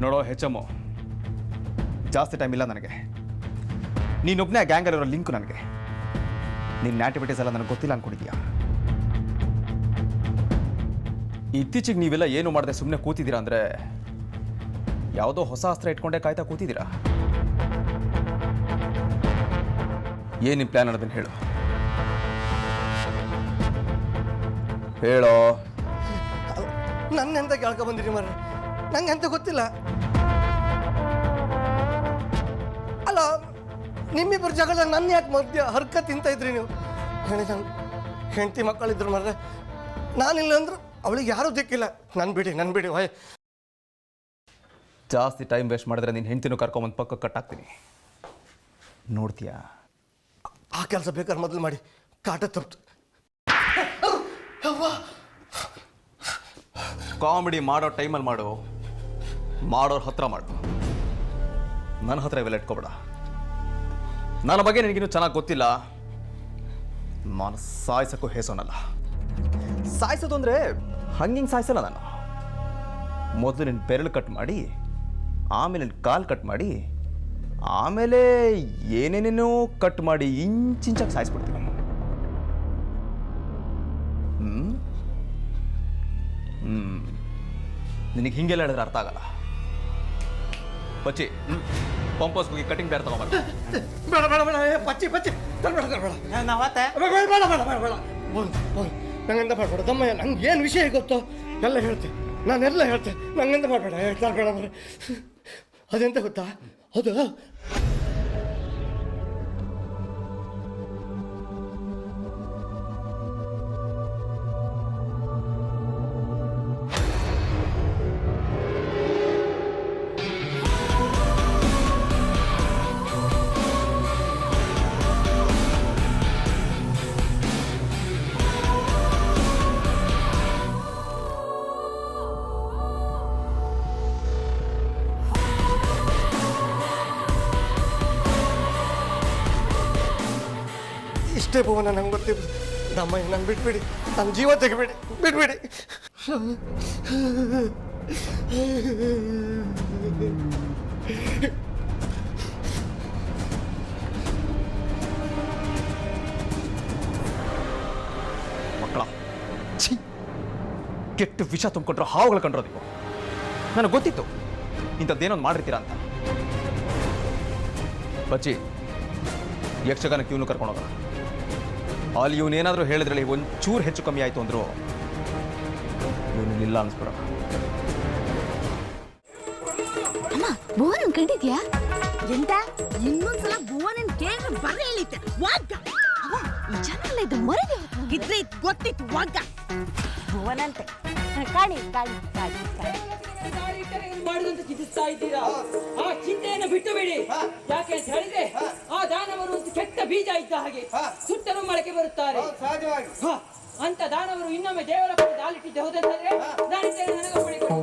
ನೋಡೋ ಹೆಚ್ಚಮ್ಮು, ಜಾಸ್ತಿ ಟೈಮ್ ಇಲ್ಲ ನನಗೆ. ನೀನೊಬ್ಬನೇ ಆ ಗ್ಯಾಂಗಲ್ಲಿರೋ ಲಿಂಕು ನನಗೆ. ನಿನ್ನ ಆ್ಯಕ್ಟಿವಿಟೀಸ್ ಎಲ್ಲ ನನಗೆ ಗೊತ್ತಿಲ್ಲ ಅಂದ್ಕೊಂಡಿದ್ಯಾ? ಇತ್ತೀಚೆಗೆ ನೀವೆಲ್ಲ ಏನು ಮಾಡದೆ ಸುಮ್ಮನೆ ಕೂತಿದ್ದೀರಾ ಅಂದರೆ ಯಾವುದೋ ಹೊಸ ಅಸ್ತ್ರ ಇಟ್ಕೊಂಡೇ ಕಾಯ್ತಾ ಕೂತಿದ್ದೀರಾ? ಏನು ನಿಮ್ಮ ಪ್ಲ್ಯಾನ್ ಅನ್ನೋದನ್ನು ಹೇಳು. ಹೇಳೋ. ನನ್ನ ಎಂತ ಕೇಳ್ಕೊ ಬಂದಿರಿ ಮರ, ನಂಗೆ ಎಂತ ಗೊತ್ತಿಲ್ಲ. ಅಲ್ಲ, ನಿಮ್ಮಿಬ್ಬರು ಜಗಳ ನನ್ನ ಯಾಕೆ ಮಧ್ಯ ಹರ್ಕ ತಿಂತ ಇದ್ರಿ ನೀವು? ನನ್ನ ಹೆಂಡತಿ ಮಕ್ಕಳಿದ್ರು ಮರ್ರೆ, ನಾನಿಲ್ಲ ಅಂದ್ರು ಅವಳಿಗೆ ಯಾರೂ ದಿಕ್ಕಿಲ್ಲ. ನನ್ನ ಬಿಡಿ ವಾಯ್. ಜಾಸ್ತಿ ಟೈಮ್ ವೇಸ್ಟ್ ಮಾಡಿದ್ರೆ ನಿನ್ನ ಹೆಂಡ್ತಿನೂ ಕರ್ಕೊಂಬಂದು ಪಕ್ಕ ಕಟ್ಟಾಕ್ತೀನಿ, ನೋಡ್ತೀಯಾ? ಆ ಕೆಲಸ ಬೇಕಾದ್ರೆ ಮೊದಲು ಮಾಡಿ, ಕಾಟ ತಪ್ತು. ಕಾಮಿಡಿ ಮಾಡೋ ಟೈಮಲ್ಲಿ ಮಾಡು, ಮಾಡೋರ ಹತ್ರ ಮಾಡು. ನನ್ನ ಹತ್ರ ಇವೆಲ್ಲ ಇಟ್ಕೊಬೇಡ. ನನ್ನ ಬಗ್ಗೆ ನಿನಗಿನ್ನೂ ಚೆನ್ನಾಗಿ ಗೊತ್ತಿಲ್ಲ. ನಾನು ಸಾಯಿಸೋಕ್ಕೂ ಹೇಸೋನಲ್ಲ. ಸಾಯಿಸೋದು ಅಂದರೆ ಹಂಗಿಂಗೆ ಸಾಯಿಸಲ್ಲ ನಾನು. ಮೊದಲು ನಿನ್ನ ಬೆರಳು ಕಟ್ ಮಾಡಿ, ಆಮೇಲೆ ನಿನ್ನ ಕಾಲು ಕಟ್ ಮಾಡಿ, ಆಮೇಲೆ ಏನೇನೇನೋ ಕಟ್ ಮಾಡಿ ಇಂಚಾಗಿ ಸಾಯಿಸ್ಬಿಡ್ತೀನಿ. ನಿನಗೆ ಹಿಂಗೆಲ್ಲ ಹೇಳಿದ್ರೆ ಅರ್ಥ ಆಗಲ್ಲ. ಬಚ್ಚಿ, ಪಂಪೋಸ್ ಹೋಗಿ ಕಟಿಂಗ್ ಬೇರೆ ತಗೊಂಬರ್ತೀನಿ. ಬೇಡ ಬೇಡ ಬೇಡ, ಪಚ್ಚಿ ನಂಗೆಂತ ಮಾಡಬೇಡ ದಮ್ಮಯ್ಯ. ನಂಗೆ ಏನು ವಿಷಯ ಗೊತ್ತೋ ಎಲ್ಲ ಹೇಳ್ತೆ, ನಾನೆಲ್ಲ ಹೇಳ್ತೆ. ನಂಗೆಂತ ಮಾಡಬೇಡ, ಬೇಡ ಅಂದ್ರೆ ಅದೆಂತ ಗೊತ್ತಾ? ಅದು ಇಷ್ಟೇ ಭುವನ ನಂಗೆ ಗೊತ್ತಿದ್ದು. ನಮ್ಮಯ್ಯ ನಂಗೆ ಬಿಟ್ಬಿಡಿ, ನನ್ನ ಜೀವ ತೆಗಿಬಿಡಿ, ಬಿಟ್ಬಿಡಿ. ಮಕ್ಕಳ ಕೆಟ್ಟ ವಿಷ ತುಂಬಿಕೊಂಡ್ರು ಹಾವುಗಳು ಕಂಡ್ರೋ ನೀವು. ನನಗೆ ಗೊತ್ತಿತ್ತು ಇಂಥದ್ದೇನೊಂದು ಮಾಡಿರ್ತೀರ ಅಂತ. ಬಚ್ಚಿ, ಯಕ್ಷಗಾನಕ್ಕೆ ಇವನು ಕರ್ಕೊಂಡೋಗ. ಅಲ್ಲಿ ಇವನೇನಾದರೂ ಹೇಳಿದ್ರಲ್ಲಿ ಒಂಚೂರು ಹೆಚ್ಚು ಕಮ್ಮಿ ಆಯಿತು ಅಂದರು ಇವನು ಇಲ್ಲ ಅನ್ಸ್ಬಿಡ. ಅಮ್ಮ, ಭುವನನ್ ಕಂಡಿದ್ಯಾ? ಎಂತ ಇನ್ನೊಂದ್ಸಲ ಭುವನನ್ ಕೇಳಿದ್ರೆ ಬರ್ರೆ ಹೇಳಿತ್ತೆ. ವಾಗ್ಗ ಈ ಚಾನಲ್ ಇದು ಮರಗೆ ಹೋಗಿದ್ರೆ ಗೊತ್ತಿತ್ತು. ವಾಗ್ಗ ಭುವನಂತೆ ಕಾಳಿ ಕಾಳಿ ಕಾಳಿ ಕಾಳಿ ಮಾಡುದಂತ ಚಿಂತಿಸ್ತಾ ಇದ್ದೀರಾ? ಆ ಚಿಂತೆಯನ್ನು ಬಿಟ್ಟು ಬಿಡಿ. ಯಾಕೆ ಅಂತ ಹೇಳಿದ್ರೆ ಆ ದಾನವರು ಒಂದು ಕೆಟ್ಟ ಬೀಜ ಇದ್ದ ಹಾಗೆ ಸುಟ್ಟನು ಮೊಳಕೆ ಬರುತ್ತಾರೆ. ಅಂತ ದಾನವರು ಇನ್ನೊಮ್ಮೆ ದೇವರ ಪಡೆ ದಾಲಿಟ್ಟಿದ್ದೆ ಹೋದಂತಾದ್ರೆ ನಾನಿದ್ದೇನೆ, ನನಗೆ ಒಪ್ಪಿಕೊಳ್ಳಿ.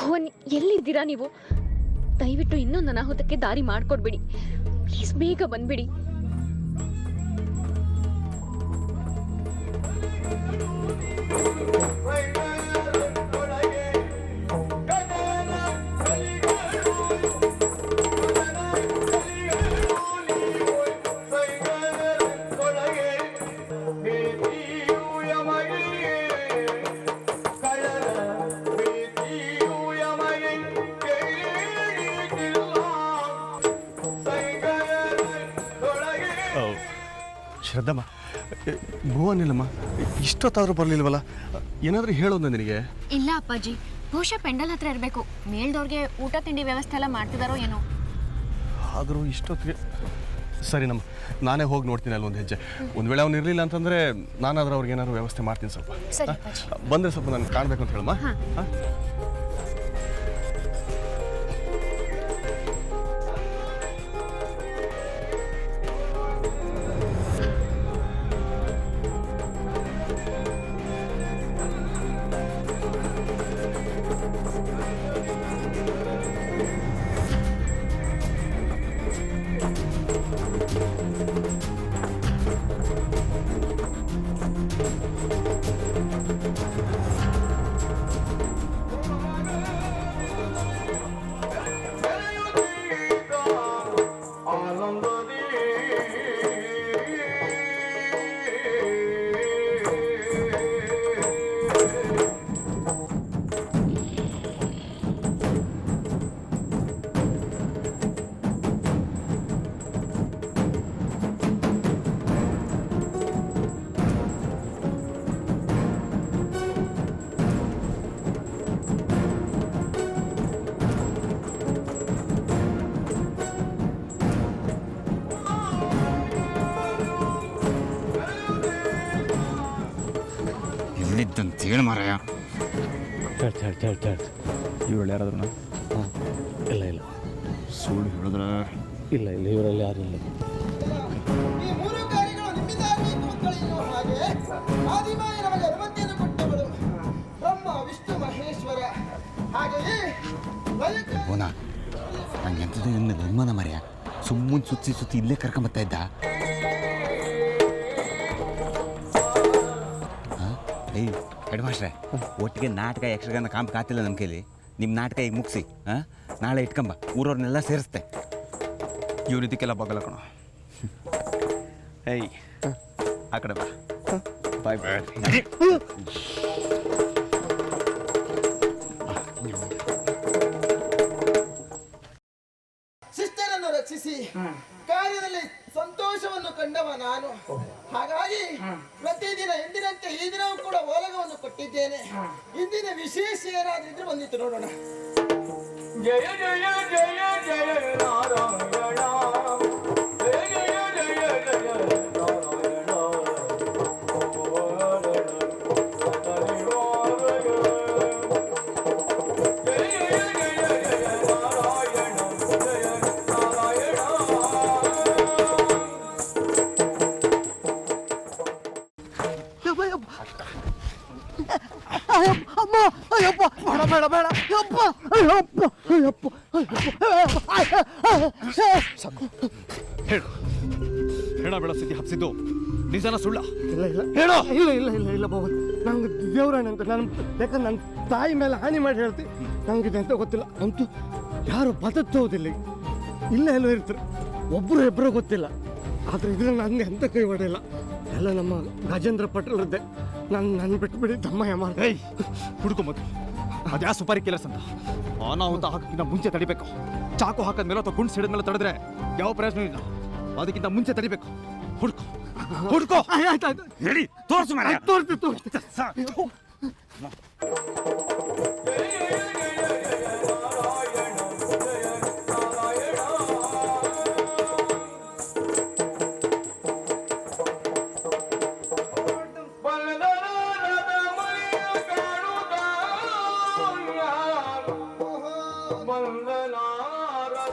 ಭುವನ್, ಎಲ್ಲಿದ್ದೀರಾ ನೀವು? ದಯವಿಟ್ಟು ಇನ್ನೊಂದು ಅನಾಹುತಕ್ಕೆ ದಾರಿ ಮಾಡ್ಕೊಡ್ಬೇಡಿ ಪ್ಲೀಸ್. ಬೇಗ ಬಂದ್ಬಿಡಿ. ಶ್ರದ್ಧಮ್ಮ, ಭುವನಿಲ್ಲಮ್ಮ, ಇಷ್ಟೊತ್ತಾದರೂ ಬರಲಿಲ್ವಲ್ಲ? ಏನಾದರೂ ಹೇಳೋದು ನಿನಗೆ? ಇಲ್ಲ ಅಪ್ಪಾಜಿ, ಬಹುಶಃ ಪೆಂಡಲ್ ಹತ್ರ ಇರಬೇಕು. ಮೇಲ್ದವ್ರಿಗೆ ಊಟ ತಿಂಡಿ ವ್ಯವಸ್ಥೆ ಎಲ್ಲ ಮಾಡ್ತಿದಾರೋ ಏನೋ. ಆದರೂ ಇಷ್ಟೊತ್ತಿಗೆ ಸರಿ ನಾನೇ ಹೋಗಿ ನೋಡ್ತೀನಿ ಅಲ್ಲಿ ಒಂದು ಹೆಜ್ಜೆ. ಒಂದು ವೇಳೆ ಅವ್ನು ಇರಲಿಲ್ಲ ಅಂತಂದರೆ ನಾನಾದ್ರೂ ಅವ್ರಿಗೆ ಏನಾದ್ರು ವ್ಯವಸ್ಥೆ ಮಾಡ್ತೀನಿ ಸ್ವಲ್ಪ. ಸರಿ ಬಂದರೆ ಸ್ವಲ್ಪ ನಾನು ಕಾಣಬೇಕು ಅಂತ ಹೇಳಮ್ಮ. ಹಾಂ ಇಲ್ಲಿದ್ದಂತೇಳಿ ಮಾರಾಯ. ಇವ್ರು ಯಾರಾದ್ರೂ? ಇಲ್ಲ ಸುಳ್ಳು ಹೇಳಿದ್ರೆ ಇಲ್ಲ ಇವರಲ್ಲಿ ಯಾರು ಇಲ್ಲ. ಈ ಮೂರು ಕಾರ್ಯಗಳು ನಿಮ್ಮಿಂದಾಗಬೇಕು ಅಂತೇಳಿ ಎನ್ನುವ ಹಾಗೆ ಆದಿಮಾಯ ನಮಗೆ ಅನುಮತಿಯನ್ನು ಕೊಟ್ಟವಳು ಬ್ರಹ್ಮ ವಿಷ್ಣು ಮಹೇಶ್ವರ. ಹಾಗೆಯೇ ಬೋನ ನಂಗೆಂಥದ್ದು ಇನ್ನು ನಿರ್ಮಾಣ ಮಾರಾಯ. ಸುಮ್ಮನೆ ಸುತ್ತಿ ಇಲ್ಲೇ ಕರ್ಕೊಂಬತ್ತಾ ಇದ್ದ. ಏಯ್ ಹೆಡ್ ಮಾಸ್ಟ್ರೆ, ಒಟ್ಟಿಗೆ ನಾಟಕ ಯಕ್ಷಗಾನ ಕಾಂಪ್ ಕಾತಿಲ್ಲ ನಮ್ಮ ಕೈಲಿ. ನಿಮ್ಮ ನಾಟಕ ಈಗ ಮುಗಿಸಿ ನಾಳೆ ಇಟ್ಕೊಂಬ, ಊರವ್ರನ್ನೆಲ್ಲ ಸೇರಿಸ್ತೆ. ಇವ್ರು ಇದಕ್ಕೆಲ್ಲ ಬಾಗಲ್ಲ ಕಣ. ಏಯ್ ಆ ಕಡೆ ಬಾ. ಬಾಯ್ ಬಾಯ್. ಶಿಷ್ಟರನ್ನು ರಕ್ಷಿಸಿ ಕಾರ್ಯದಲ್ಲಿ ಸಂತೋಷವನ್ನು ಕಂಡವ ನಾನು. ಹಾಗಾಗಿ ಪ್ರತಿದಿನ ಎಂದಿನಂತೆ ಈ ದಿನವೂ ಕೂಡ ಓಲಗವನ್ನು ಕೊಟ್ಟಿದ್ದೇನೆ. ಇಂದಿನ ವಿಶೇಷ ಏನಾದ್ರೂ ಇದ್ರೆ ಬಂದಿತ್ತು ನೋಡೋಣ. ಜಯ ಜಯ ಜಯ ಜಯ ನಾರಾಯಣ, ಜಯ ಜಯ ಜಯ ಜಯ ನಾರಾಯಣ, ಅಮ್ಮ ಅಯ್ಯಪ್ಪ ಬೇಡ ಬೇಡ ಯಪ್ಪ ಅಯ್ಯಪ್ಪ ಅಯ್ಯಪ್ಪ ಹೇಳು ಹೇಳ ಸ್ಥಿತಿ ಹಬ್ಸಿದ್ದು ನಿಜನ ಸುಳ್ಳ? ಇಲ್ಲ ಇಲ್ಲ ಹೇಳು. ಇಲ್ಲ ಇಲ್ಲ ಇಲ್ಲ ಇಲ್ಲ ಬಾಬು, ನಂಗೆ ದೇವ್ರಾಣೆ ಅಂತ ನಾನು ಯಾಕಂದ್ರೆ ನನ್ನ ತಾಯಿ ಮೇಲೆ ಹಾನಿ ಮಾಡಿ ಹೇಳ್ತೀನಿ. ನಂಗೆ ಅಂತ ಗೊತ್ತಿಲ್ಲ. ಅಂತೂ ಯಾರು ಬದುಕೋದಿಲ್ಲ, ಇಲ್ಲೇ ಎಲ್ಲೋ ಇರ್ತಾರೆ, ಒಬ್ಬರು ಇಬ್ಬರು ಗೊತ್ತಿಲ್ಲ. ಆದರೆ ಇದ್ರಲ್ಲಿ ನನಗೆ ಎಂತ ಕೈ ಹೊಡೆಯಲ್ಲ. ಎಲ್ಲ ನಮ್ಮ ಗಜೇಂದ್ರ ಪಟೇಲ್ರದ್ದೆ. ನನ್ನ ಬಿಟ್ಬಿಡಿ ತಮ್ಮಯ್ಯ ಮಾಡಿ. ಏಯ್ ಹುಡ್ಕೊಂಬತ್ತು ಅದ್ಯಾ ಸುಪಾರಿ ಕೆಲಸ ಅಂತ ಅನಾಹುತ ಹಾಕಕ್ಕಿಂತ ಮುಂಚೆ ತಡಿಬೇಕು. ಚಾಕು ಹಾಕಿದ್ಮೇಲೆ ಅಥವಾ ಗುಂಡು ಸಿಡಿದ ಮೇಲೆ ತಡೆದ್ರೆ ಯಾವ ಪ್ರಯೋಜನ ಇಲ್ಲ. ಅದಕ್ಕಿಂತ ಮುಂಚೆ ತಡಿಬೇಕು. ಹುಡ್ಕೋ ಹುಡ್ಕೋ. ಆಯ್ತಾಯ್ತು ಹೇಳಿ ತೋರಿಸು ಮಾರಾಯ. ತೋರಿಸ್ತಿ ಮಂಗಲಾರದ